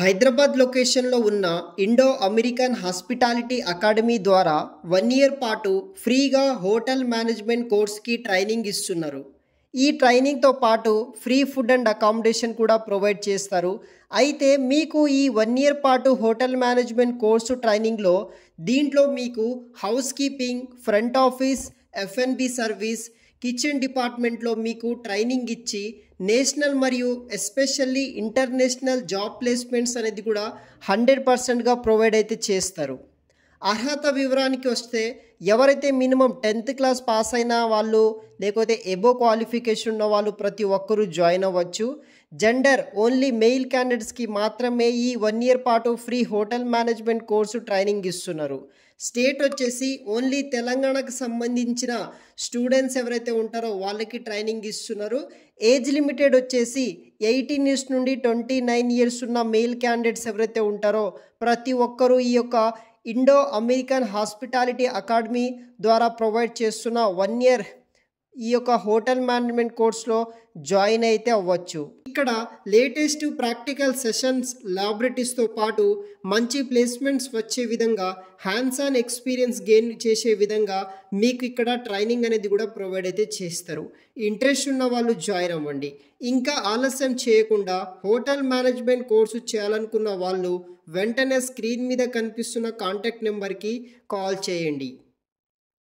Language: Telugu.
హైదరాబాద్ లొకేషన్లో ఉన్న ఇండో అమెరికన్ హాస్పిటాలిటీ అకాడమీ ద్వారా 1 ఇయర్ పాటు ఫ్రీగా హోటల్ మేనేజ్మెంట్ కోర్స్కి ట్రైనింగ్ ఇస్తున్నారు. ఈ ట్రైనింగ్తో పాటు ఫ్రీ ఫుడ్ అండ్ అకామిడేషన్ కూడా ప్రొవైడ్ చేస్తారు. అయితే మీకు ఈ 1 ఇయర్ పాటు హోటల్ మేనేజ్మెంట్ కోర్సు ట్రైనింగ్లో దీంట్లో మీకు house keeping, front office, F&B service, kitchen డిపార్ట్మెంట్లో మీకు ట్రైనింగ్ ఇచ్చి నేషనల్ మరియు ఎస్పెషల్లీ ఇంటర్నేషనల్ జాబ్ ప్లేస్మెంట్స్ అనేది కూడా 100%గా ప్రొవైడ్ అయితే చేస్తారు. అర్హత వివరానికి వస్తే ఎవరైతే మినిమం 10th క్లాస్ పాస్ అయిన వాళ్ళు లేకపోతే ఎబో క్వాలిఫికేషన్ ఉన్న వాళ్ళు ప్రతి ఒక్కరూ జాయిన్ అవ్వచ్చు. జెండర్ ఓన్లీ మెయిల్ క్యాండిడేట్స్కి మాత్రమే ఈ 1 ఇయర్ పాటు free hotel management course training ఇస్తున్నారు. స్టేట్ వచ్చేసి ఓన్లీ తెలంగాణకు సంబంధించిన స్టూడెంట్స్ ఎవరైతే ఉంటారో వాళ్ళకి ట్రైనింగ్ ఇస్తున్నారు. ఏజ్ లిమిటెడ్ వచ్చేసి 18 ఇయర్స్ నుండి 29 ఇయర్స్ ఉన్న మెయిల్ క్యాండిడేట్స్ ఎవరైతే ఉంటారో ప్రతి ఒక్కరూ ఈ యొక్క ఇండో అమెరికన్ హాస్పిటాలిటీ అకాడమీ ద్వారా ప్రొవైడ్ చేస్తున్న 1 ఇయర్ ఈ యొక్క హోటల్ మేనేజ్మెంట్ కోర్స్లో జాయిన్ అయితే అవ్వచ్చు. ఇక్కడ లేటెస్ట్ ప్రాక్టికల్ సెషన్స్, ల్యాబొరేటరీస్తో పాటు మంచి ప్లేస్మెంట్స్ వచ్చే విధంగా హ్యాండ్స్ ఆన్ ఎక్స్పీరియన్స్ గెయిన్ చేసే విధంగా మీకు ఇక్కడ ట్రైనింగ్ అనేది కూడా ప్రొవైడ్ అయితే చేస్తారు. ఇంట్రెస్ట్ ఉన్న వాళ్ళు జాయిన్ అవ్వండి. ఇంకా ఆలస్యం చేయకుండా హోటల్ మేనేజ్మెంట్ కోర్సు చేయాలనుకున్న వాళ్ళు వెంటనే స్క్రీన్ మీద కనిపిస్తున్న కాంటాక్ట్ నెంబర్కి కాల్ చేయండి.